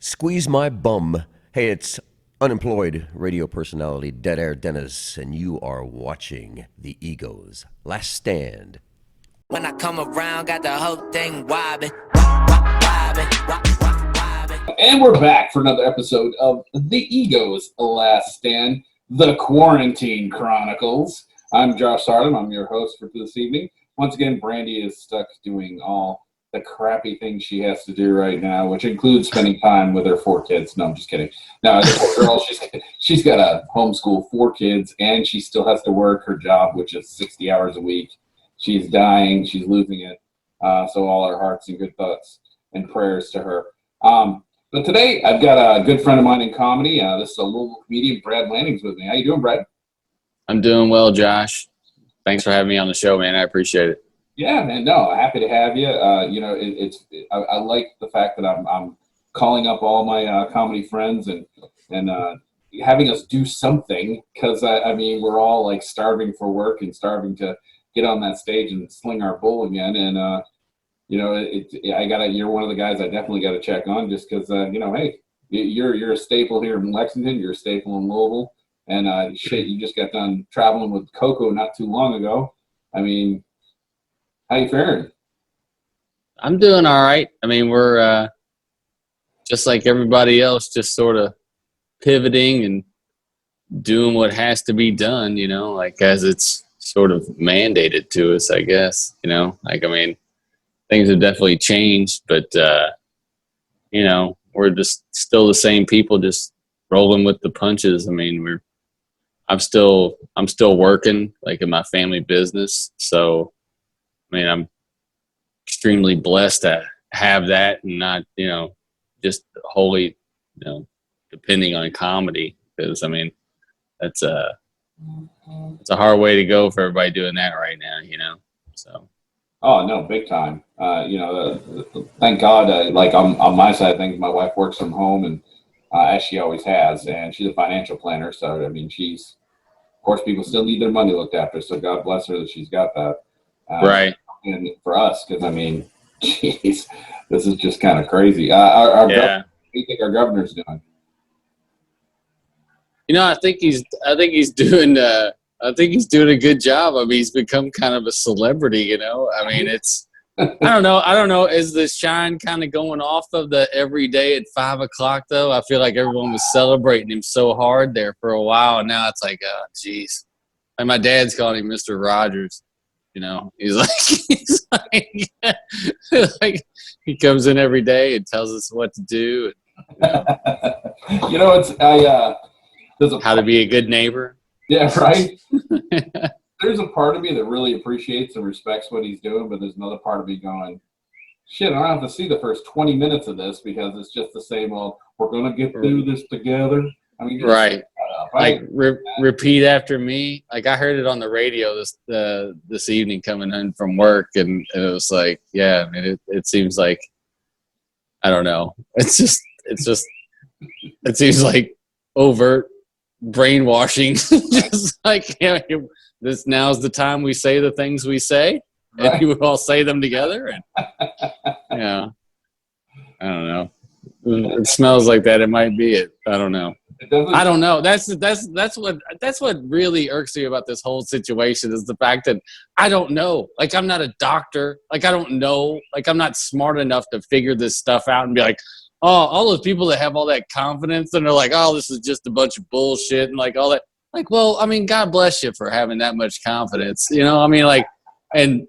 Squeeze My Bum. Hey, it's unemployed radio personality Dead Air Dennis, and you are watching The Ego's Last Stand. When I come around, got the whole thing wobbing. And we're back for another episode of The Ego's Last Stand, the Quarantine Chronicles. I'm Josh Sardam. I'm your host for this evening. Once again, Brandy is stuck doing all the crappy things she has to do right now, which includes spending time with her 4 kids. No, I'm just kidding. No, the poor girl, she's got to homeschool 4 kids, and she still has to work her job, which is 60 hours a week. She's dying. She's losing it. So all our hearts and good thoughts and prayers to her. But today, I've got a good friend of mine in comedy. This is a Louisville comedian, Brad Lanning's with me. How you doing, Brad? I'm doing well, Josh. Thanks for having me on the show, man. I appreciate it. Yeah, man. No, happy to have you. I like the fact that I'm calling up all my comedy friends and having us do something, because I mean, we're all like starving for work and starving to get on that stage and sling our bull again. And you're one of the guys I definitely got to check on, just because hey, you're a staple here in Lexington. You're a staple in Louisville, and you just got done traveling with Coco not too long ago. I mean, how you faring? I'm doing all right. I mean, we're just like everybody else, just sort of pivoting and doing what has to be done, like as it's sort of mandated to us, I guess, I mean, things have definitely changed, but, we're just still the same people, just rolling with the punches. I mean, I'm still working like in my family business. So, I mean, I'm extremely blessed to have that and not, just wholly, depending on comedy, because I mean, it's a hard way to go for everybody doing that right now, so. Oh, no, big time. Thank God, like on my side of things, my wife works from home, and as she always has, and she's a financial planner. So, I mean, of course, people still need their money looked after. So God bless her that she's got that. Right. And for us, because I mean, geez, this is just kind of crazy. What do you think our governor's doing? I think he's doing a good job. I mean, he's become kind of a celebrity, I mean, it's, I don't know. Is the shine kind of going off of the every day at 5:00 though? I feel like everyone was celebrating him so hard there for a while. And now it's like, oh, geez. Like my dad's calling him Mr. Rogers. He's like, like he comes in every day and tells us what to do. There's how to be a good neighbor. Yeah, right. There's a part of me that really appreciates and respects what he's doing, but there's another part of me going, shit, I don't have to see the first 20 minutes of this because it's just the same old, we're going to get through this together. I mean, right. Like repeat after me. Like I heard it on the radio this evening coming in from work, and it was like, yeah, I mean, it seems like, I don't know. It seems like overt brainwashing. Just like, this now's the time we say the things we say, and right. you would all say them together. And I don't know. It smells like that. It might be it. I don't know. I don't know. That's what really irks me about this whole situation is the fact that I don't know. Like, I'm not a doctor. Like, I don't know. Like, I'm not smart enough to figure this stuff out and be like, oh, all those people that have all that confidence and they're like, oh, this is just a bunch of bullshit and like all that. Like, well, I mean, God bless you for having that much confidence. I mean, like, and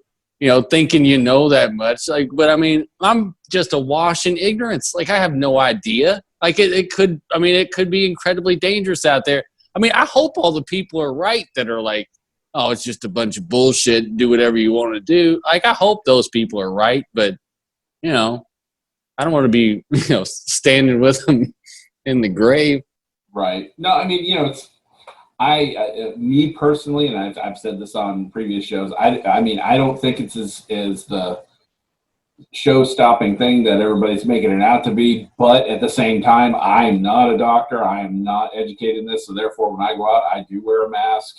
thinking that much. Like, but I mean, I'm just awash in ignorance. Like, I have no idea. Like, it could be incredibly dangerous out there. I mean, I hope all the people are right that are like, oh, it's just a bunch of bullshit. Do whatever you want to do. Like, I hope those people are right, but I don't want to be, standing with them in the grave. Right. No, I mean, it's, me personally, and I've said this on previous shows. I mean, I don't think it's as the show-stopping thing that everybody's making it out to be. But at the same time, I'm not a doctor. I am not educated in this, so therefore, when I go out, I do wear a mask.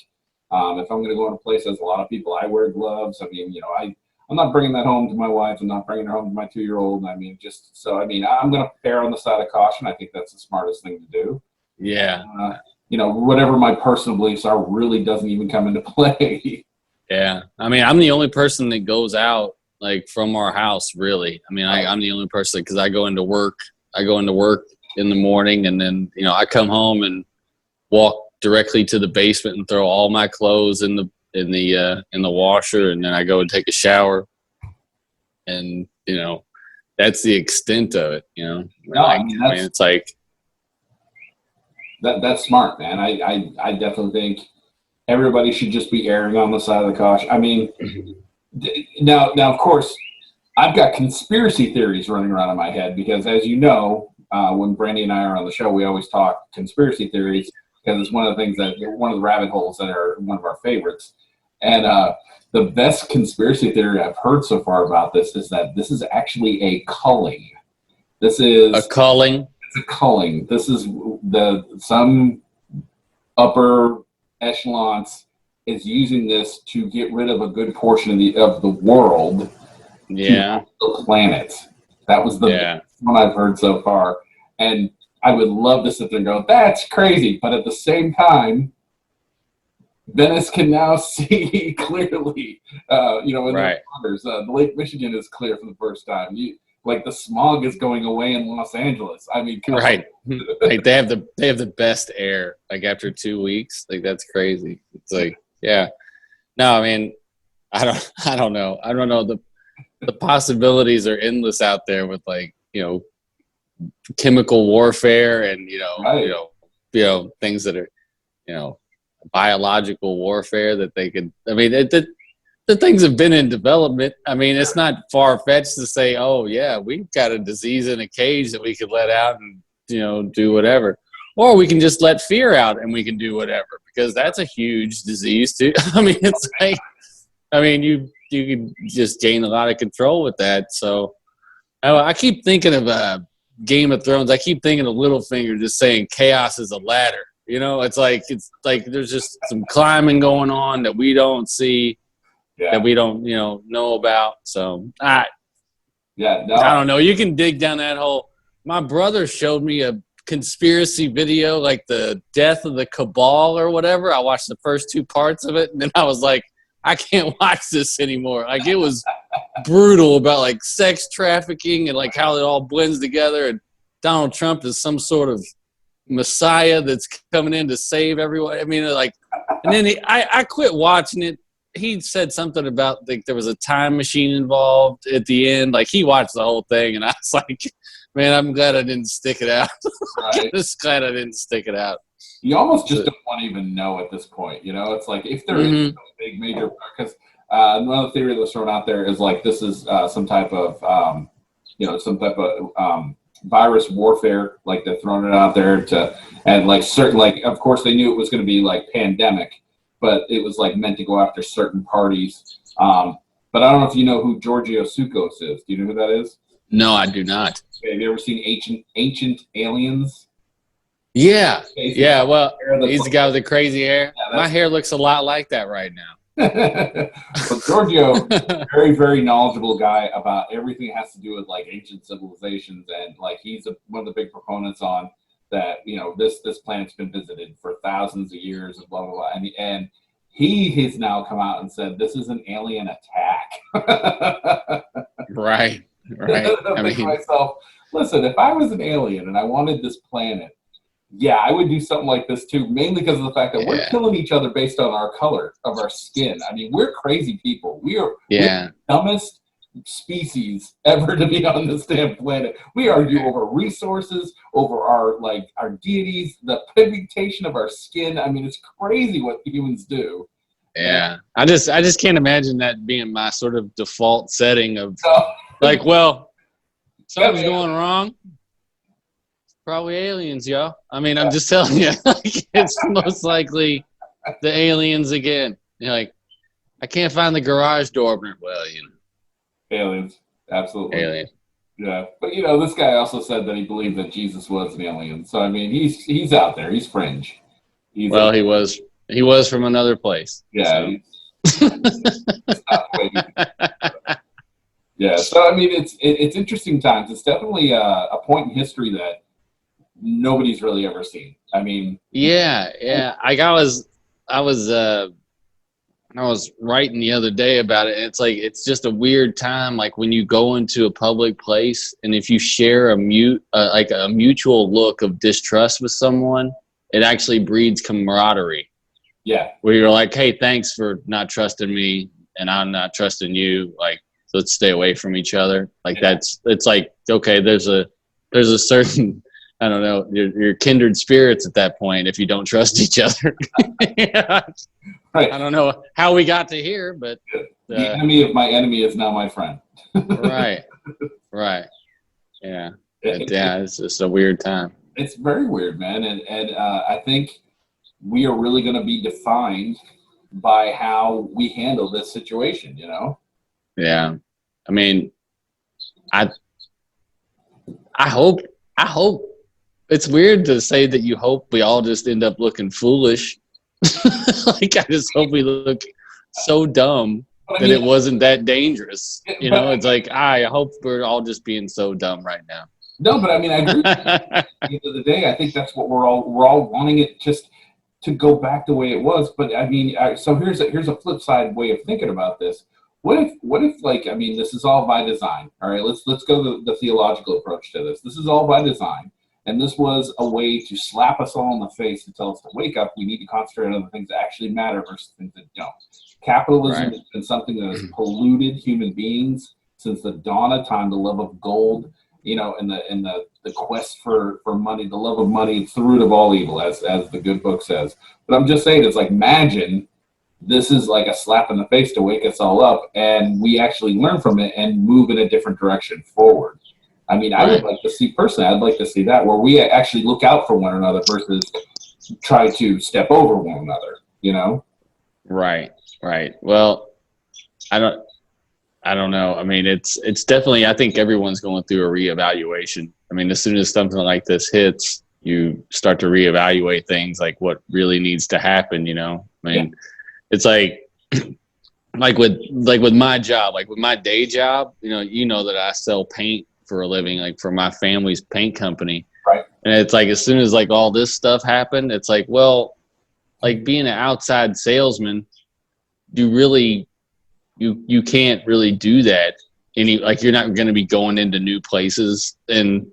If I'm going to go in a place that has a lot of people, I wear gloves. I mean, I'm not bringing that home to my wife. I'm not bringing her home to my 2-year-old. I mean, I'm going to err on the side of caution. I think that's the smartest thing to do. Yeah. Whatever my personal beliefs are really doesn't even come into play. Yeah. I mean, I'm the only person that goes out like from our house, really. I mean, I'm the only person because I go into work. I go into work in the morning, and then I come home and walk directly to the basement and throw all my clothes in the washer, and then I go and take a shower, and that's the extent of it. No, I mean, it's like that's smart, man. I definitely think everybody should just be erring on the side of the caution. I mean, now of course, I've got conspiracy theories running around in my head because, as you know, when Brandy and I are on the show, we always talk conspiracy theories because it's one of the rabbit holes that are one of our favorites. And the best conspiracy theory I've heard so far about this is that this is actually a culling. This is a culling. It's a culling. This is some upper echelons is using this to get rid of a good portion of the world. Yeah. The planet. That was the best one I've heard so far. And I would love to sit there and go, that's crazy. But at the same time, Venice can now see clearly, in the waters. The Lake Michigan is clear for the first time. The smog is going away in Los Angeles. I mean, right. Like they have the best air. Like after 2 weeks, like that's crazy. It's like, yeah. No, I mean, I don't know. I don't know. The possibilities are endless out there with chemical warfare and things that are biological warfare that they could. I mean, the things have been in development. I mean, it's not far-fetched to say, oh yeah, we've got a disease in a cage that we could let out and do whatever, or we can just let fear out and we can do whatever, because that's a huge disease too. I mean, it's like, you can just gain a lot of control with that. So I keep thinking of Game of Thrones. I keep thinking of Littlefinger just saying chaos is a ladder. It's like there's just some climbing going on that we don't see, that we don't know about. So I don't know. You can dig down that hole. My brother showed me a conspiracy video, like the death of the cabal or whatever. I watched the first 2 parts of it, and then I was like, I can't watch this anymore. Like, it was brutal about like sex trafficking and like how it all blends together. And Donald Trump is some sort of messiah that's coming in to save everyone. I mean, like, and then I quit watching it. He said something about like there was a time machine involved at the end. Like, he watched the whole thing, and I was like, man, I'm glad I didn't stick it out. Right. Just glad I didn't stick it out. You almost just don't want to even know at this point. It's like if there is a big major, because another theory that's thrown out there is like this is some type of virus warfare. Like they're throwing it out there and like certain, like of course they knew it was going to be like pandemic, but it was like meant to go after certain parties. But I don't know if you know who Giorgio Tsoukas is. Do you know who that is? No, I do not. Okay, have you ever seen Ancient Aliens? Yeah. Yeah, well, he's the guy with the crazy hair. Yeah, my hair looks a lot like that right now. But Giorgio, very, very knowledgeable guy about everything that has to do with like ancient civilizations, and like he's one of the big proponents on that. This planet's been visited for thousands of years and blah blah blah. And he has now come out and said this is an alien attack. Right. I mean, to myself, listen, if I was an alien and I wanted this planet, yeah, I would do something like this too, mainly because of the fact that we're killing each other based on our color of our skin. I mean, we're crazy people. We're the dumbest species ever to be on this damn planet. We argue over resources, over our deities, the pigmentation of our skin. I mean, it's crazy what humans do. Yeah. I just can't imagine that being my sort of default setting of like, well, something's going wrong. Probably aliens, yo. I mean, I'm just telling you, like, it's most likely the aliens again. You're like, I can't find the garage door opener. Well, aliens, absolutely. Aliens. Yeah, but this guy also said that he believed that Jesus was an alien. So I mean, he's out there. He's fringe. He was from another place. Yeah. So. He's not the way Yeah. So I mean, it's interesting times. It's definitely a point in history that nobody's really ever seen. I mean, yeah. I was writing the other day about it, and it's like it's just a weird time. Like when you go into a public place, and if you share a mutual look of distrust with someone, it actually breeds camaraderie. Yeah. Where you're like, hey, thanks for not trusting me, and I'm not trusting you. Like, let's stay away from each other. Like it's like, okay, there's a certain, I don't know, your kindred spirits at that point if you don't trust each other. Yeah. Right. I don't know how we got to here, but the enemy of my enemy is now my friend. Right. Yeah. It's just a weird time. It's very weird, man, and I think we are really going to be defined by how we handle this situation. You know. Yeah. I mean, I hope it's weird to say that you hope we all just end up looking foolish. Like, I just hope we look so dumb that it wasn't that dangerous. You know, it's like, I hope we're all just being so dumb right now. No, but I mean, I agree. At the end of the day, I think that's what we're all wanting it just to go back the way it was. But I mean, so here's a flip side way of thinking about this. What if like, I mean, this is all by design. All right, let's go the theological approach to this. This is all by design. And this was a way to slap us all in the face and tell us to wake up. We need to concentrate on the things that actually matter versus things that don't. Capitalism has been something that has polluted human beings since the dawn of time. The love of gold, you know, and the quest for money, the love of money, it's the root of all evil, as the good book says. But I'm just saying, it's like, imagine this is like a slap in the face to wake us all up, and we actually learn from it and move in a different direction forward. I mean, I would like to see, personally, I'd like to see that, where we actually look out for one another versus try to step over one another, you know? Right. Well, I don't know. I mean, it's definitely, I think everyone's going through a reevaluation. I mean, as soon as something like this hits, you start to reevaluate things, like what really needs to happen, you know? I mean, it's like with my job, like with my day job, you know that I sell paint for a living, like for my family's paint company. Right. And it's like, as soon as like all this stuff happened, it's like, well, like being an outside salesman, you can't really do that. Like, you're not going to be going into new places and,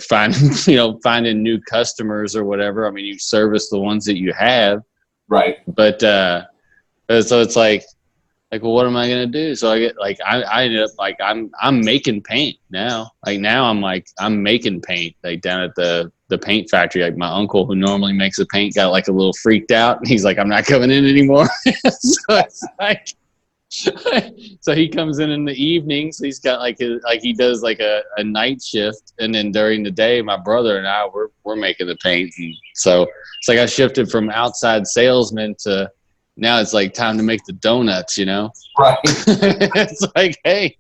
finding new customers or whatever. I mean, you service the ones that you have. Right. But, so it's like, well, what am I going to do? So I ended up like, I'm making paint now. Like now I'm making paint, like down at the paint factory. Like my uncle, who normally makes the paint, got like a little freaked out. And he's like, I'm not coming in anymore. So it's like, so he comes in the evenings. He's got he does like a night shift. And then during the day, my brother and I, we're making the paint. And so it's like I shifted from outside salesman to, now it's like time to make the donuts, you know? Right. It's like, hey,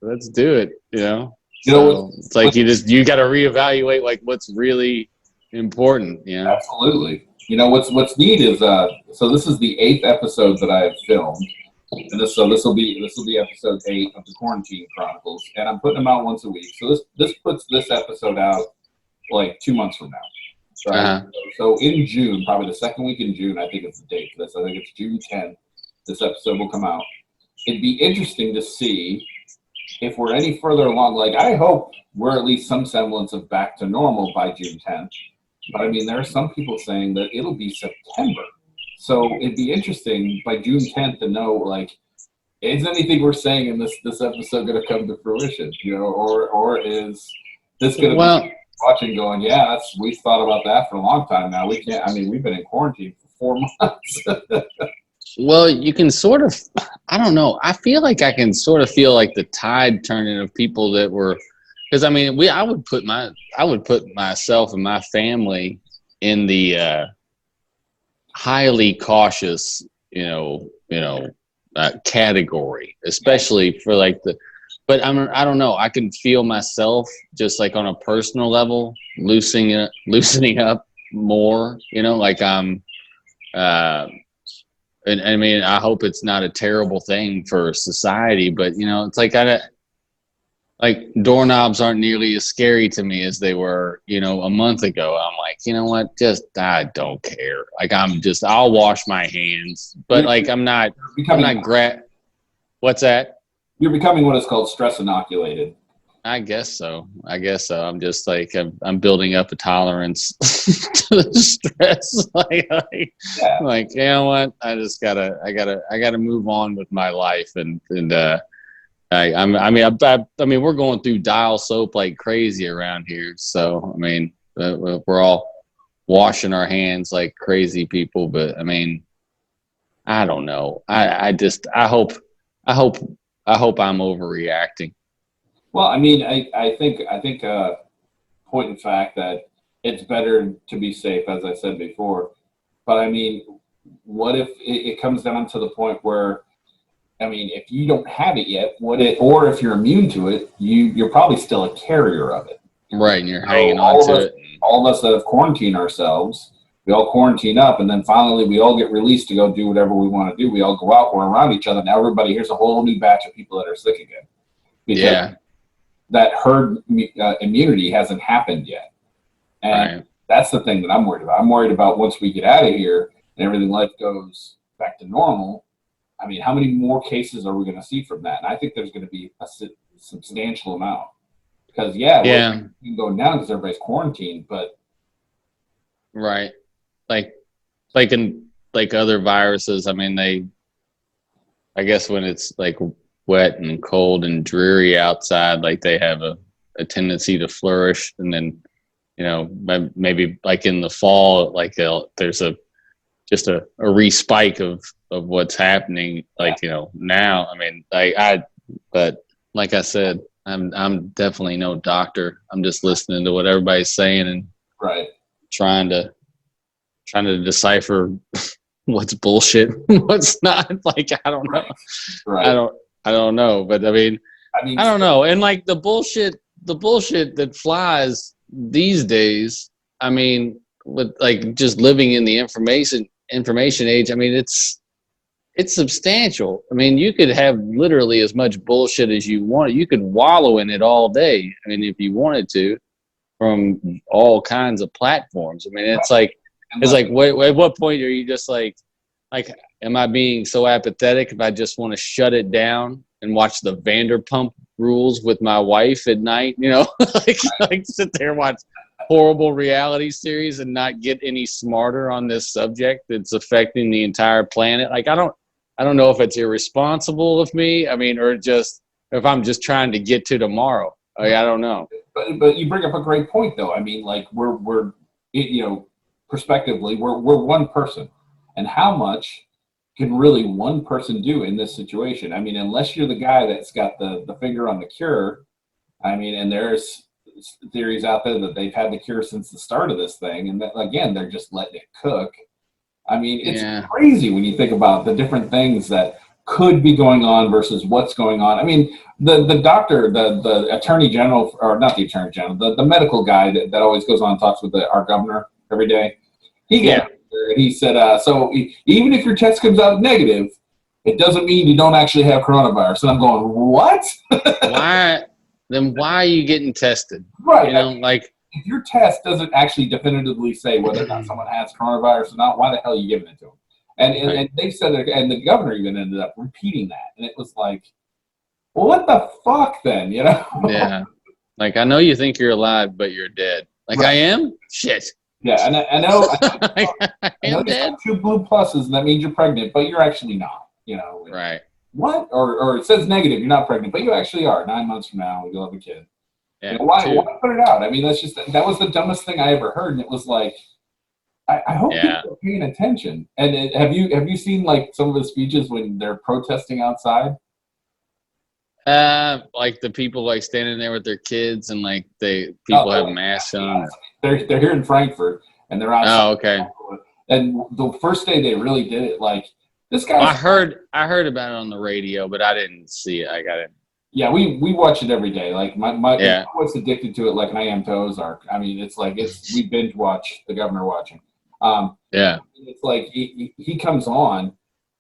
let's do it, you know? It's like you got to reevaluate like what's really important, you know? Absolutely. You know, what's neat is, so this is the 8th episode that I have filmed. And this will be episode 8 of the Quarantine Chronicles. And I'm putting them out once a week. So this puts this episode out like 2 months from now. Right. Uh-huh. So in June, probably the second week in June, I think it's the date for this. I think it's June 10th. This episode will come out. It'd be interesting to see if we're any further along. Like, I hope we're at least some semblance of back to normal by June 10th. But I mean, there are some people saying that it'll be September. So it'd be interesting by June 10th to know, like, is anything we're saying in this episode going to come to fruition? You know, or is this going to be watching going, yeah, we've thought about that for a long time now. We can't, I mean, we've been in quarantine for 4 months. Well, you can sort of, I don't know. I feel like I can sort of feel like the tide turning of people that were, because I mean, I would put myself and my family in the highly cautious, category, especially for like but I don't know. I can feel myself just like on a personal level loosening up more. You know, like and I mean, I hope it's not a terrible thing for society, but it's like like doorknobs aren't nearly as scary to me as they were, a month ago. I'm like, you know what? I don't care. Like I'll wash my hands, but like I'm not What's that? You're becoming what is called stress inoculated. I guess so. I'm just like I'm building up a tolerance to the stress. Like you know what? I gotta move on with my life and I mean, we're going through dial soap like crazy around here. So, I mean, we're all washing our hands like crazy people. But I mean, I don't know. I hope I'm overreacting. Well, I mean, I think point in fact that it's better to be safe, as I said before. But I mean, what if it comes down to the point where, I mean, if you don't have it yet, or if you're immune to it, you're probably still a carrier of it. Right, and you're hanging on to it. All of us that have quarantined ourselves, we all quarantine up, and then finally we all get released to go do whatever we want to do. We all go out, we're around each other. Now here's a whole new batch of people that are sick again. Because that herd immunity hasn't happened yet. And that's the thing that I'm worried about. I'm worried about once we get out of here and everything life goes back to normal, I mean, how many more cases are we going to see from that? And I think there's going to be a substantial amount. Because, we can go down because everybody's quarantined, but... Right. Like in other viruses, I mean, I guess when it's like wet and cold and dreary outside, like they have a tendency to flourish. And then, maybe like in the fall, like there's just a respike of what's happening, like, now. I mean, but like I said, I'm definitely no doctor. I'm just listening to what everybody's saying and trying to decipher what's bullshit, what's not. Like, I don't know. I don't know. But I mean, I don't know. And like the bullshit that flies these days, I mean, with like just living in the information age, I mean, it's substantial. I mean, you could have literally as much bullshit as you want. You could wallow in it all day. I mean, if you wanted to, from all kinds of platforms. I mean, it's like, at what point are you just like, am I being so apathetic if I just want to shut it down and watch the Vanderpump Rules with my wife at night? Like sit there and watch horrible reality series and not get any smarter on this subject that's affecting the entire planet. Like, I don't know if it's irresponsible of me. I mean, or just if I'm just trying to get to tomorrow. I don't know. But you bring up a great point, though. I mean, like we're prospectively, we're one person, and how much can really one person do in this situation? I mean, unless you're the guy that's got the finger on the cure. I mean, and there's theories out there that they've had the cure since the start of this thing, and that, again, they're just letting it cook. I mean, it's crazy when you think about the different things that could be going on versus what's going on. I mean, the doctor, the attorney general, or not the attorney general, the medical guy that always goes on and talks with our governor every day, he said, so even if your test comes out negative, it doesn't mean you don't actually have coronavirus. And I'm going, what? Why are you getting tested? Right. If your test doesn't actually definitively say whether or not someone has coronavirus or not, why the hell are you giving it to them? And they said it, and the governor even ended up repeating that. And it was like, well, what the fuck then, Yeah. Like, I know you think you're alive, but you're dead. Like, I am? Shit. Yeah, and I know I am dead. 2 blue pluses, and that means you're pregnant, but you're actually not, Right. What? Or it says negative, you're not pregnant, but you actually are. 9 months from now, you'll have a kid. Yeah, why put it out? I mean, that was the dumbest thing I ever heard, and it was like, I hope people are paying attention. And have you seen like some of the speeches when they're protesting outside? Like the people like standing there with their kids and like people have masks on. They're here in Frankfurt and they're outside. Oh, okay. And the first day they really did it, like this guy. I heard about it on the radio, but I didn't see it. I got it. Yeah, we watch it every day. Like my wife's addicted to it, like I am to Ozark. I mean, we binge watch the governor watching. It's like he comes on,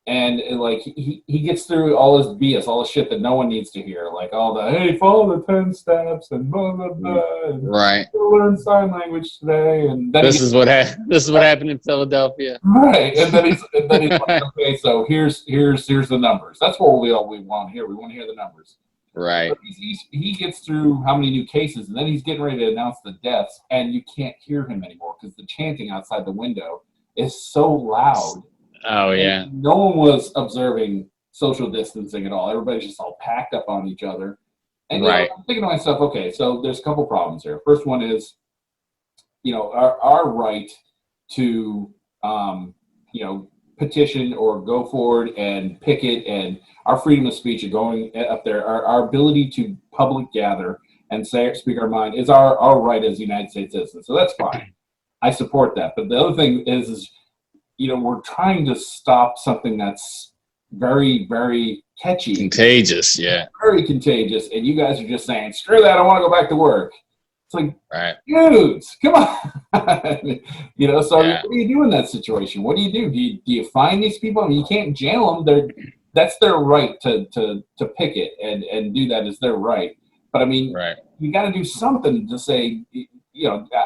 And like he gets through all his BS, all the shit that no one needs to hear, like all the hey, follow the 10 steps and blah blah blah. And right. learn sign language today, and then this is what happened in Philadelphia. Right, and then he's like, okay, so here's the numbers. That's what we want to hear. We want to hear the numbers. Right. He gets through how many new cases, and then he's getting ready to announce the deaths, and you can't hear him anymore because the chanting outside the window is so loud. Oh, yeah. And no one was observing social distancing at all. Everybody's just all packed up on each other. And right. I'm thinking to myself, okay, so there's a couple problems here. First one is, our right to, petition or go forward and picket, and our freedom of speech are going up there. Our ability to public gather and speak our mind is our right as United States citizens. So that's fine. I support that. But the other thing is we're trying to stop something that's very, very catchy. Contagious, yeah. Very contagious. And you guys are just saying, screw that, I want to go back to work. It's like, right. Dudes, come on. So yeah. what do you do in that situation? What do you do? Do you find these people? I mean, you can't jail them. That's their right to picket and do that is their right. But I mean, right. You got to do something to say,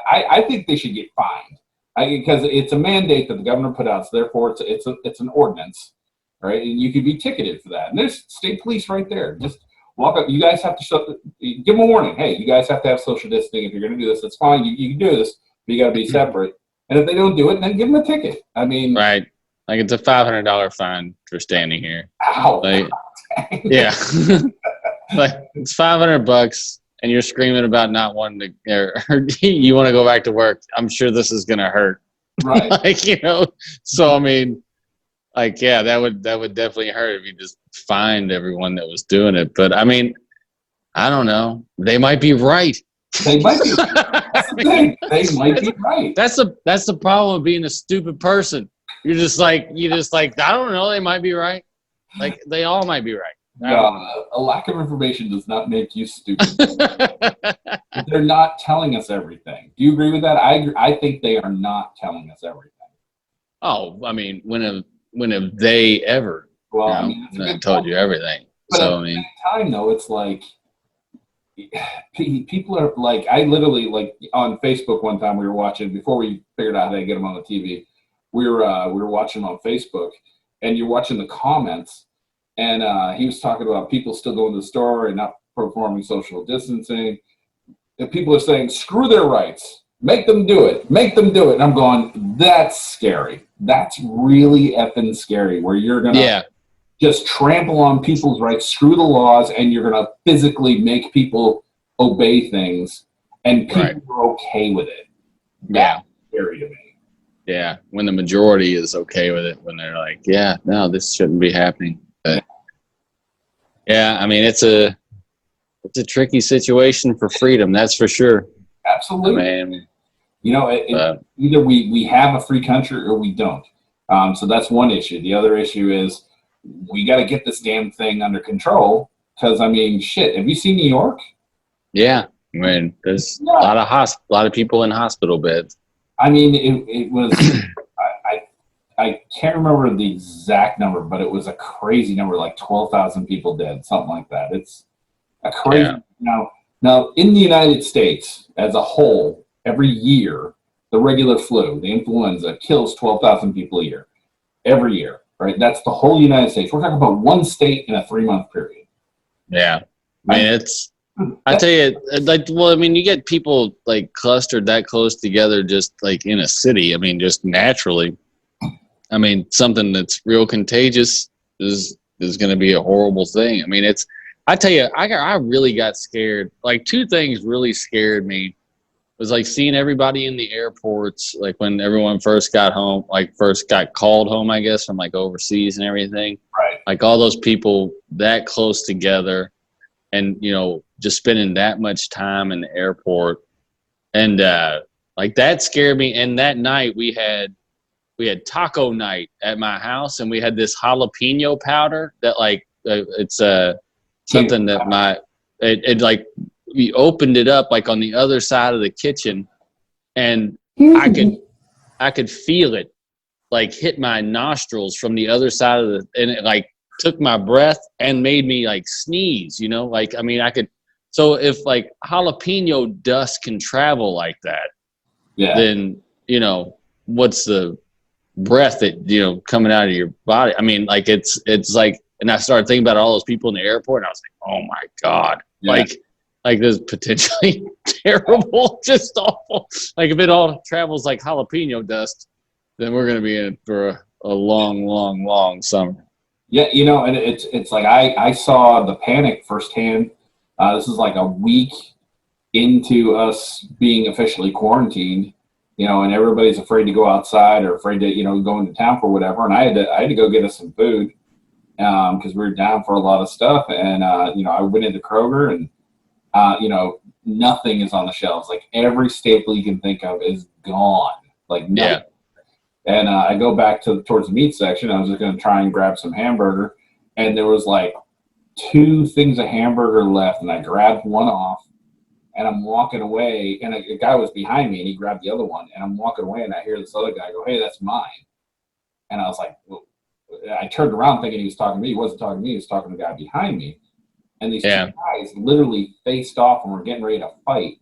I think they should get fined. Because it's a mandate that the governor put out, so therefore it's an ordinance, right? And you could be ticketed for that. And there's state police right there. Just walk up. You guys have to give them a warning. Hey, you guys have to have social distancing. If you're going to do this, that's fine. You can do this, but you got to be separate. And if they don't do it, then give them a ticket. I mean, right? Like it's a $500 fine for standing here. Ow! Like, yeah, like it's $500. And you're screaming about not wanting to, or you want to go back to work. I'm sure this is going to hurt. Right. So I mean, like, yeah, that would definitely hurt if you just fined everyone that was doing it. But I mean, I don't know. They might be right. They might be. That's the thing. They might be right. That's the problem with being a stupid person. You're just like, I don't know. They might be right. Like they all might be right. No, a lack of information does not make you stupid. They're not telling us everything. Do you agree with that? I think they are not telling us everything. Oh, I mean, when have they ever? Well, I mean, told you everything. But so at I mean, the same time, though, it's like people are like, I literally like on Facebook one time we were watching before we figured out how to get them on the TV. We were watching them on Facebook, and you're watching the comments. And he was talking about people still going to the store and not performing social distancing. And people are saying, screw their rights. Make them do it. Make them do it. And I'm going, that's scary. That's really effing scary where you're going to just trample on people's rights, screw the laws, and you're going to physically make people obey things. And people are okay with it. That's scary to me. Yeah, when the majority is okay with it, when they're like, yeah, no, this shouldn't be happening. But yeah, I mean, it's a tricky situation for freedom, that's for sure. Absolutely. I mean, either we have a free country or we don't. So that's one issue. The other issue is we got to get this damn thing under control. Because I mean, shit. Have you seen New York? Yeah, I mean, there's a lot of people in hospital beds. I mean, it was. I can't remember the exact number, but it was a crazy number, like 12,000 people dead, something like that. It's a crazy. Yeah. Now, in the United States as a whole, every year, the regular flu, the influenza, kills 12,000 people a year. Every year, right? That's the whole United States. We're talking about one state in a 3-month period. Yeah. I mean, I tell you, like, well, I mean, you get people like clustered that close together just like in a city. I mean, just naturally. I mean, something that's real contagious is going to be a horrible thing. I mean, I tell you, I really got scared. Like 2 things really scared me was like seeing everybody in the airports, like when everyone first got home, like first got called home, I guess, from like overseas and everything. Right. Like all those people that close together and, just spending that much time in the airport. And like that scared me. And that night we had taco night at my house, and we had this jalapeno powder that like it's something that it like we opened it up like on the other side of the kitchen, and I could feel it like hit my nostrils from the other side of and it like took my breath and made me like sneeze, you know, like, I mean, I could, so if like jalapeno dust can travel like that, then, you know, what's the breath that, you know, coming out of your body? I mean, like it's like, and I started thinking about all those people in the airport and I was like, oh my God, like this is potentially terrible, just awful. Like if it all travels like jalapeno dust, then we're going to be in for a long summer. Yeah, you know, and it's like I saw the panic firsthand. This is like a week into us being officially quarantined, you know, and everybody's afraid to go outside or afraid to, you know, go into town for whatever. And I had to go get us some food because we were down for a lot of stuff. And you know, I went into Kroger and you know, nothing is on the shelves. Like every staple you can think of is gone. Like nothing. Yeah. And I go back towards the meat section. I was just going to try and grab some hamburger, and there was like 2 things of hamburger left, and I grabbed one off, and I'm walking away, and a guy was behind me, and he grabbed the other one, and I'm walking away, and I hear this other guy go, "Hey, that's mine." And I was like, well, I turned around thinking he was talking to me. He wasn't talking to me. He was talking to the guy behind me. And these 2 guys literally faced off and were getting ready to fight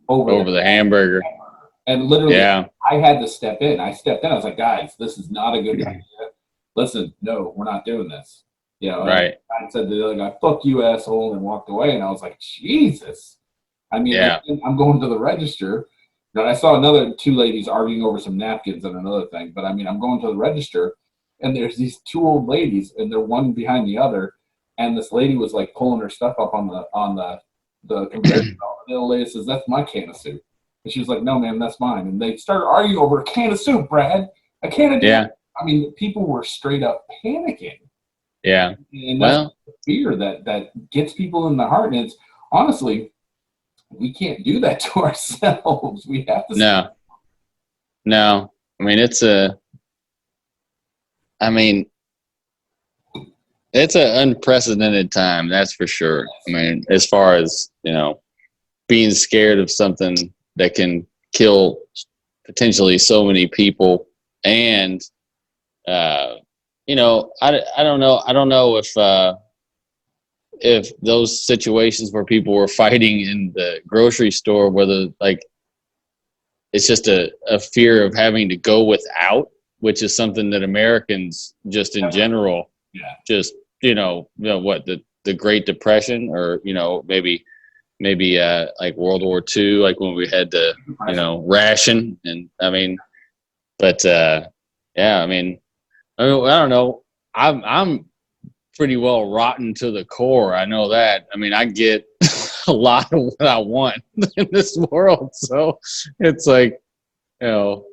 over the hamburger. And literally, I had to step in. I stepped in. I was like, guys, this is not a good idea. Listen, no, we're not doing this. You know, right. I said to the other guy, fuck you, asshole, and walked away. And I was like, Jesus. I mean, I'm going to the register. You know, I saw 2 ladies arguing over some napkins and another thing. But, I mean, I'm going to the register, and there's these 2 old ladies, and they're one behind the other. And this lady was, like, pulling her stuff up on the conveyor belt. And the old lady says, that's my can of soup. And she was like, no, ma'am, that's mine. And they started arguing over a can of soup, Brad. A can of soup. I mean, people were straight up panicking. Yeah. And that's the fear that gets people in the heart. And it's honestly, we can't do that to ourselves. We have to. No. I mean, it's an unprecedented time. That's for sure. I mean, as far as, you know, being scared of something that can kill potentially so many people. And, you know, I don't know if those situations where people were fighting in the grocery store, whether like it's just a fear of having to go without, which is something that Americans just in general, just, you know what, the Great Depression, or, you know, maybe like World War II, like when we had to, you know, ration. And I mean, but I mean, I don't know. I'm pretty well rotten to the core. I know that. I mean, I get a lot of what I want in this world. So it's like, you know,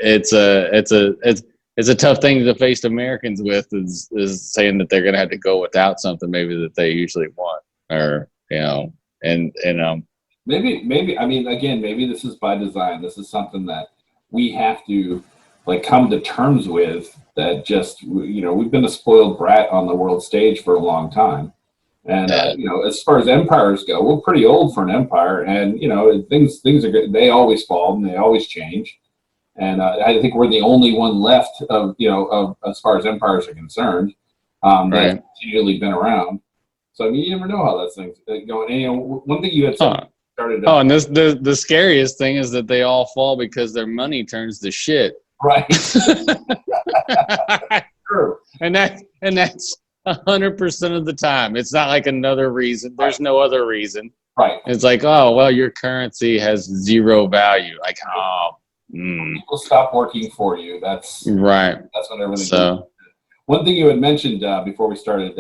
it's a tough thing to face Americans with, is saying that they're going to have to go without something maybe that they usually want, or, you know, and maybe, I mean, again, maybe this is by design. This is something that we have to like come to terms with, that just, you know, we've been a spoiled brat on the world stage for a long time. And, you know, as far as empires go, we're pretty old for an empire, and, you know, things are good. They always fall and they always change. And I think we're the only one left of, you know, of as far as empires are concerned, that's continually been around. So I mean, you never know how that thing's going. And, you know, one thing you had started. And the scariest thing is that they all fall because their money turns to shit. Right. True. And that's 100% of the time. It's not like another reason. There's no other reason. Right. It's like, oh well, your currency has 0 value. Like, people stop working for you. That's right. That's what everything. So, one thing you had mentioned before we started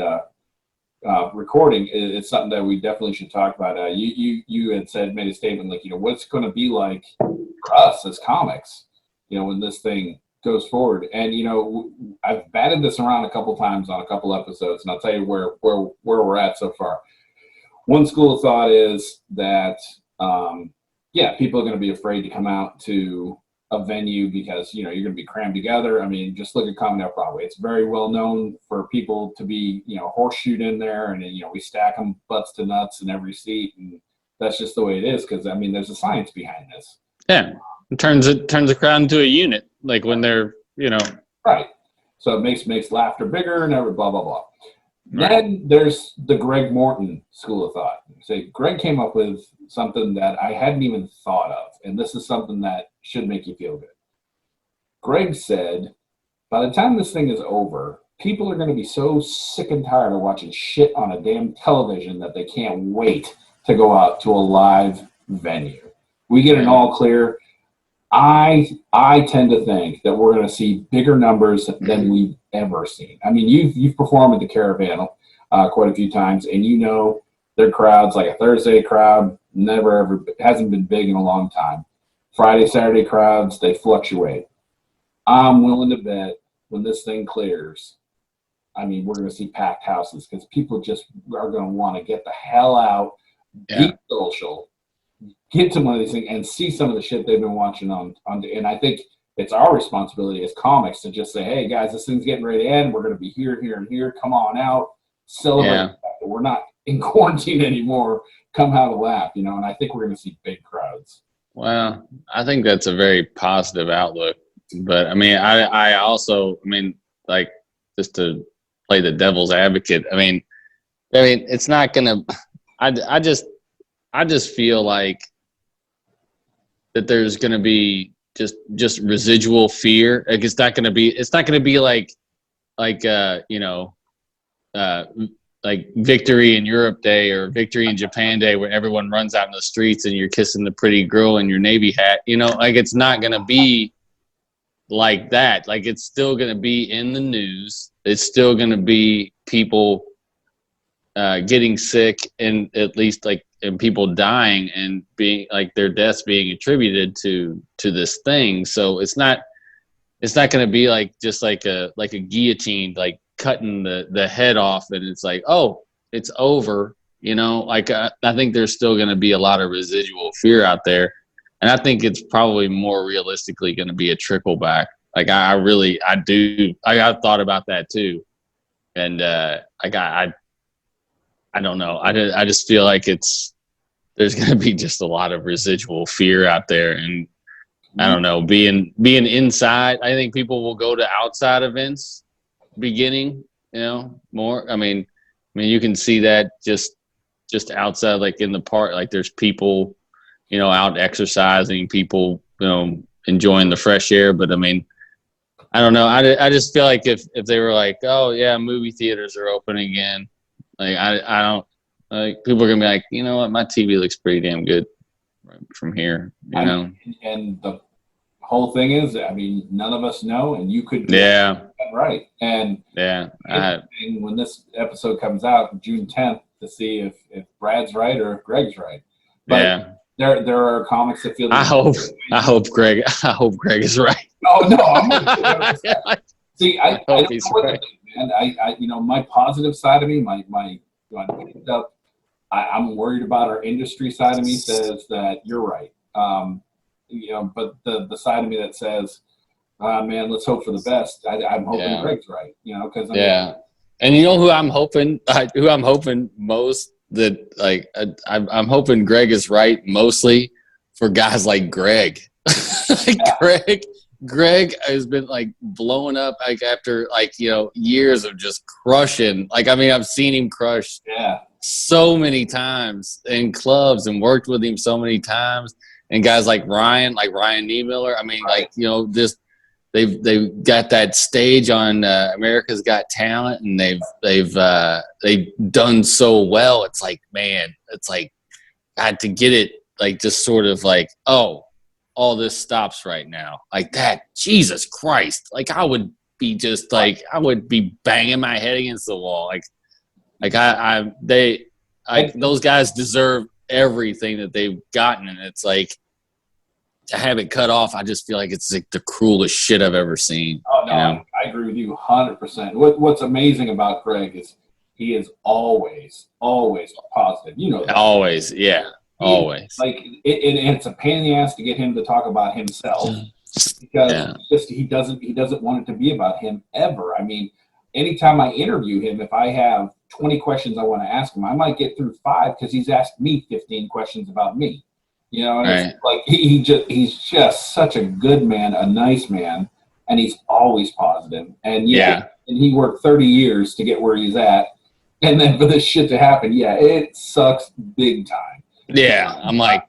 recording is something that we definitely should talk about. You had made a statement like, you know, what's going to be like for us as comics, you know, when this thing goes forward. And, you know, I've batted this around a couple times on a couple episodes, and I'll tell you where we're at so far. One school of thought is that, people are going to be afraid to come out to a venue because, you know, you're going to be crammed together. I mean, just look at Comedy Out Broadway. It's very well known for people to be, you know, horseshoed in there, and, you know, we stack them butts to nuts in every seat, and that's just the way it is, because, I mean, there's a science behind this. Yeah. It turns the crowd into a unit, like when they're Right. So it makes laughter bigger and every blah, blah, blah. Right. Then there's the Greg Morton school of thought. Say, Greg came up with something that I hadn't even thought of, and this is something that should make you feel good. Greg said, by the time this thing is over, people are going to be so sick and tired of watching shit on a damn television that they can't wait to go out to a live venue. We get an all clear. I tend to think that we're going to see bigger numbers than we've ever seen. I mean, you've performed at the Caravan quite a few times, and you know their crowds, like a Thursday crowd, hasn't been big in a long time. Friday, Saturday crowds, they fluctuate. I'm willing to bet when this thing clears, I mean, we're going to see packed houses because people just are going to want to get the hell out, be social, get to one of these things and see some of the shit they've been watching on. And I think it's our responsibility as comics to just say, hey, guys, this thing's getting ready to end. We're going to be here, here, and here. Come on out. Celebrate. Yeah. We're not in quarantine anymore. Come have a laugh, and I think we're going to see big crowds. Well, I think that's a very positive outlook. But, I mean, I also, like, just to play the devil's advocate, I mean, it's not going to – I just feel like that there's going to be just residual fear. Like it's not going to be like Victory in Europe Day or Victory in Japan Day where everyone runs out in the streets and you're kissing the pretty girl in your Navy hat. Like it's not going to be like that. Like it's still going to be in the news. It's still going to be people getting sick and at least like and people dying and being like their deaths being attributed to this thing. So it's not going to be like just like a guillotine, like cutting the head off and it's like, oh, it's over. Like I think there's still going to be a lot of residual fear out there. And I think it's probably more realistically going to be a trickle back. Like I've thought about that too. And I don't know. I just feel like there's going to be just a lot of residual fear out there. And I don't know, being inside, I think people will go to outside events beginning, more. I mean, you can see that just outside, like in the park, like there's people, out exercising, people, enjoying the fresh air. But I mean, I don't know. I just feel like if they were like, oh yeah, movie theaters are open again. Like I don't like people are gonna be like, you know what, my TV looks pretty damn good from here, know. And the whole thing is, I mean, none of us know, and you could be right. And when this episode comes out, June 10th, to see if Brad's right or if Greg's right. But there are comics that feel. I hope Greg is right. Oh no, I'm see, I hope he's right. And I my positive side of me, I'm worried about our industry side of me says that you're right. But the side of me that says, man, let's hope for the best. I'm hoping Greg's right. Because and who I'm hoping most that like I'm hoping Greg is right mostly for guys like Greg. Greg has been like blowing up like after like years of just crushing. Like I've seen him crush so many times in clubs and worked with him so many times. And guys like Ryan Niemiller. Just they've got that stage on America's Got Talent, and they've done so well. It's like, man, it's like God to get it like just sort of like, oh, all this stops right now like that. Jesus Christ. Like I would be just like, I would be banging my head against the wall. Those guys deserve everything that they've gotten. And it's like to have it cut off. I just feel like it's like the cruelest shit I've ever seen. Oh no, I agree with you 100%. What's amazing about Greg is he is always positive. That. Always. Yeah. Always. Like it's a pain in the ass to get him to talk about himself because he doesn't want it to be about him ever. I mean, anytime I interview him, if I have 20 questions I want to ask him, I might get through 5 because he's asked me 15 questions about me. And it's like he's just such a good man, a nice man. and he's always positive. And Yeah. and he worked 30 years to get where he's at. And then for this shit to happen, it sucks big time. Yeah. I'm like,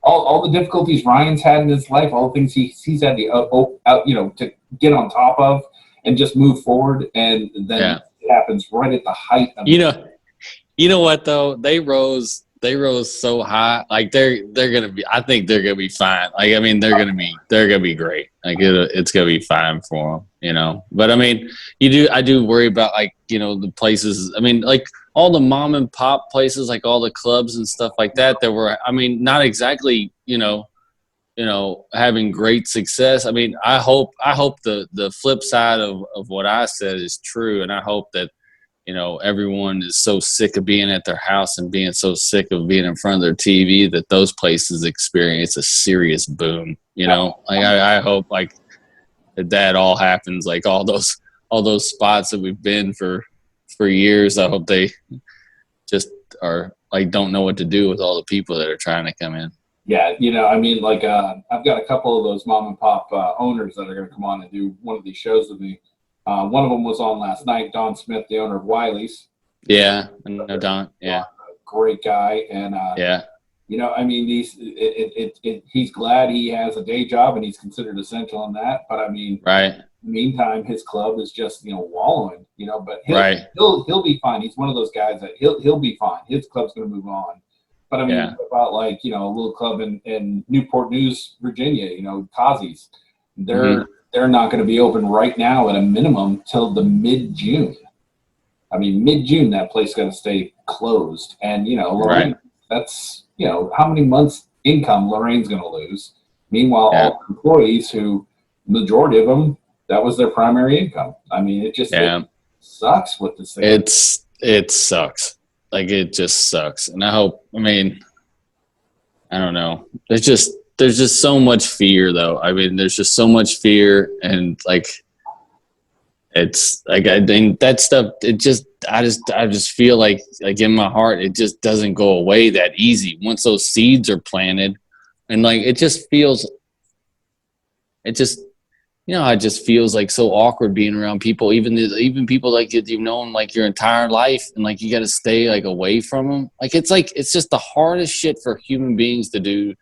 all the difficulties Ryan's had in his life, all the things he's had to get on top of and just move forward. And then it happens right at the height of you know what though? They rose so high. Like they're gonna be. I think they're gonna be fine. Like I mean, they're gonna be great. Like it's gonna be fine for them, you know. But I mean, I do worry about like the places. I mean, like all the mom and pop places, like all the clubs and stuff like that. That were, I mean, not exactly having great success. I mean, I hope the flip side of what I said is true, and I hope that everyone is so sick of being at their house and being so sick of being in front of their TV that those places experience a serious boom. I hope like that all happens. Like all those spots that we've been for years. I hope they just are like don't know what to do with all the people that are trying to come in. Yeah, I mean, like I've got a couple of those mom and pop owners that are going to come on and do one of these shows with me. One of them was on last night, Don Smith, the owner of Wiley's. Yeah, I know Don. Yeah, great guy, and I mean, he's glad he has a day job and he's considered essential in that. But I mean, right. In the meantime, his club is just wallowing. But he'll be fine. He's one of those guys that he'll be fine. His club's going to move on. But I mean, about like a little club in Newport News, Virginia, Kazi's, they're not going to be open right now at a minimum till the mid-June. I mean, mid-June, that place is going to stay closed. And, Lorraine, that's, how many months income Lorraine's going to lose. Meanwhile, all the employees who, majority of them, that was their primary income. I mean, it just it sucks with this thing. It sucks. Like, it just sucks. And I don't know. There's just so much fear, though. I mean, there's just so much fear, and like, it's like I think that stuff. I just feel like in my heart, it just doesn't go away that easy once those seeds are planted, and like it just feels like so awkward being around people, even people like you've known like your entire life, and like you got to stay like away from them. Like it's just the hardest shit for human beings to do.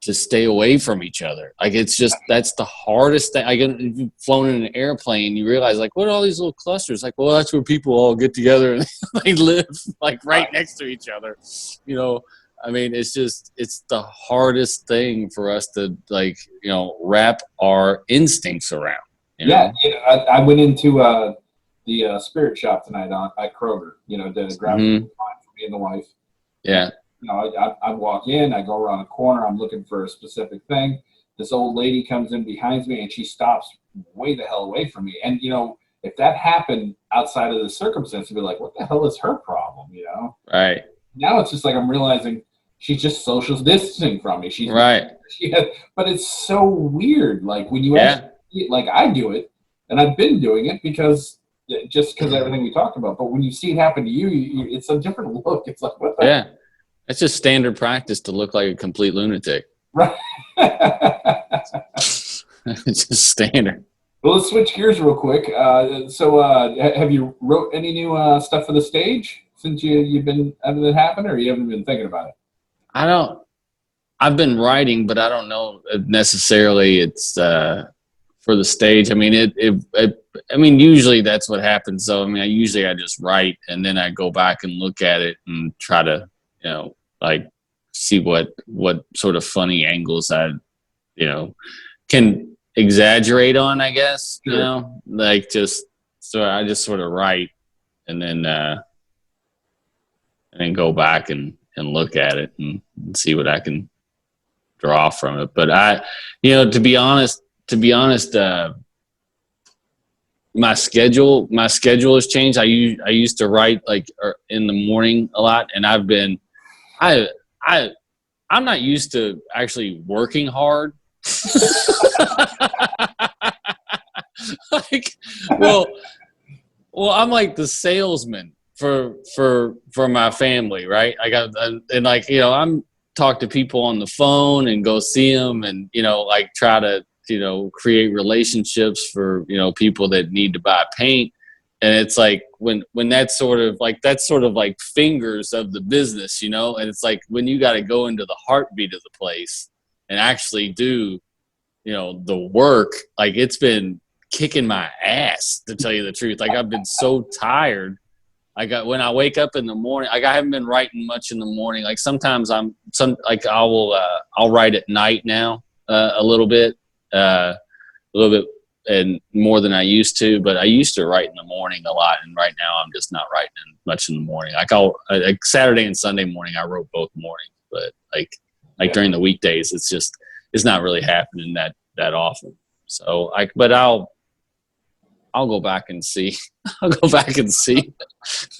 To stay away from each other. Like that's the hardest thing. Like if you've flown in an airplane, you realize like what are all these little clusters? Like, well, that's where people all get together and they live like right next to each other. I mean, it's the hardest thing for us to like, wrap our instincts around. I went into the spirit shop tonight at Kroger, did a grab for me and the wife. Yeah. I walk in, I go around a corner, I'm looking for a specific thing. This old lady comes in behind me and she stops way the hell away from me. And, if that happened outside of the circumstance, I'd be like, what the hell is her problem, Right. Now it's just like I'm realizing she's just social distancing from me. She's right. But it's so weird. Like when you actually, like I do it, and I've been doing it because of everything we talked about. But when you see it happen to you, it's a different look. It's like, what the hell? It's just standard practice to look like a complete lunatic. Right. It's just standard. Well, let's switch gears real quick. So have you wrote any new stuff for the stage since you've been having it happen, or you haven't been thinking about it? I've been writing, but I don't know if necessarily it's for the stage. I mean, usually that's what happens. So, I mean, I just write and then I go back and look at it and try to, like see what sort of funny angles I, can exaggerate on, I guess, like so I just sort of write and then go back and look at it and see what I can draw from it. But to be honest, my schedule has changed. I used to write like in the morning a lot, and I'm not used to actually working hard. I'm like the salesman for my family, right? I'm talk to people on the phone and go see them and like try to create relationships for, people that need to buy paint. And it's like when that's sort of like fingers of the business, and it's like when you got to go into the heartbeat of the place and actually do, the work, like it's been kicking my ass, to tell you the truth. Like I've been so tired. When I wake up in the morning, like I haven't been writing much in the morning. Like sometimes I'll write at night now, a little bit and more than I used to, but I used to write in the morning a lot. And right now I'm just not writing much in the morning. Like Saturday and Sunday morning, I wrote both mornings, but like during the weekdays, it's not really happening that often. So I'll go back and see. I'll go back and see,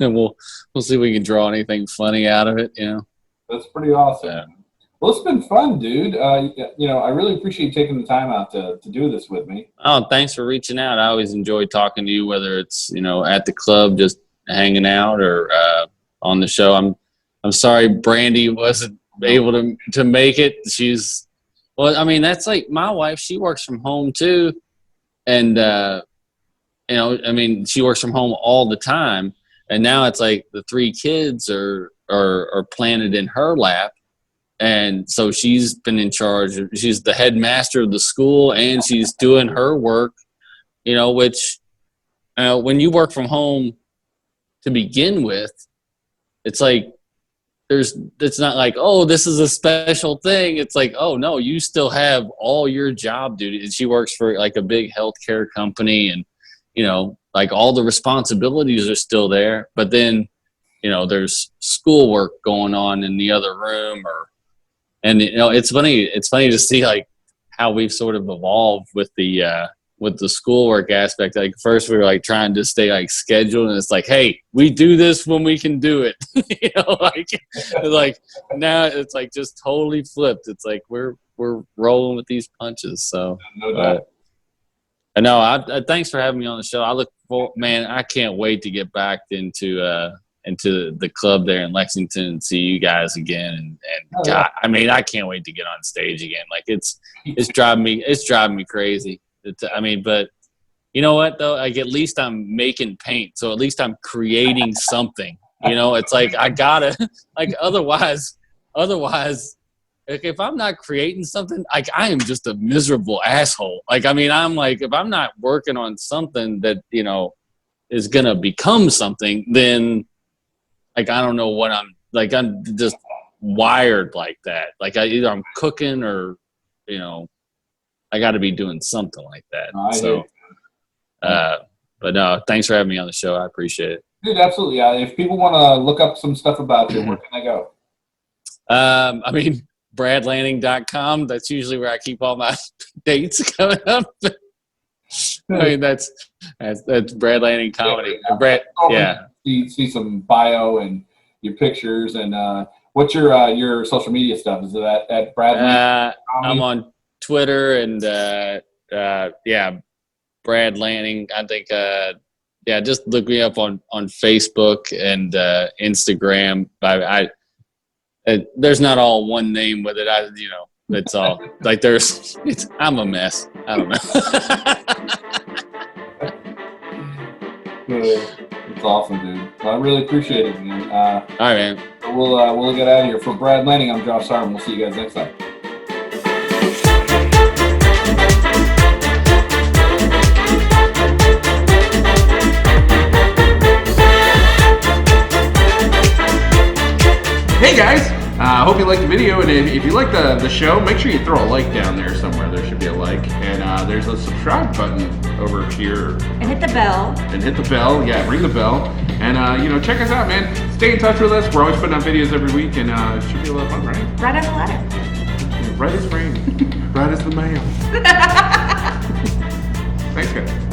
and we'll see if we can draw anything funny out of it. That's pretty awesome. Yeah. Well, it's been fun, dude. I really appreciate you taking the time out to do this with me. Oh, thanks for reaching out. I always enjoy talking to you, whether it's at the club, just hanging out, or on the show. I'm sorry Brandy wasn't able to make it. That's like my wife. She works from home too, and she works from home all the time. And now it's like the 3 kids are planted in her lap. And so she's been in charge. She's the headmaster of the school, and she's doing her work, which when you work from home to begin with, it's like it's not like, oh, this is a special thing. It's like, oh, no, you still have all your job duties. She works for like a big healthcare company, and, like all the responsibilities are still there. But then, there's schoolwork going on in the other room, it's funny to see like how we've sort of evolved with the schoolwork aspect. Like first we were like trying to stay like scheduled, and it's like, hey, we do this when we can do it. Like now it's like just totally flipped. It's like we're rolling with these punches. So no doubt. I thanks for having me on the show. I can't wait to get back into the club there in Lexington and see you guys again. And God, I can't wait to get on stage again. Like it's driving me crazy. But you know what though? Like at least I'm making paint, so at least I'm creating something. It's like I gotta like otherwise, like if I'm not creating something, like I am just a miserable asshole. Like I'm like if I'm not working on something that is gonna become something, then like I don't know what I'm just wired like that. Like either I'm cooking or I got to be doing something like that. But no, thanks for having me on the show. I appreciate it. Dude, absolutely. If people want to look up some stuff about you, where can they go? BradLanning.com. That's usually where I keep all my dates coming up. That's Brad Lanning Comedy. See some bio and your pictures, and what's your social media stuff? Is it at Brad Lanning Comedy? I'm on Twitter and Brad Lanning. I think just look me up on Facebook and Instagram. There's not all one name with it. It's all like I'm a mess. I don't know. It's awesome, dude. Well, I really appreciate it, man. All right, man. We'll get out of here. For Brad Lanning, I'm Josh Sardam. We'll see you guys next time. Hey guys, I hope you liked the video, and if you like the show, make sure you throw a like down there somewhere. There should be a like, and there's a subscribe button over here. And hit the bell. Yeah, ring the bell, and check us out, man. Stay in touch with us. We're always putting out videos every week, and it should be a lot of fun, right? Write us a letter. Right as rain, right as the mail. Thanks, guys.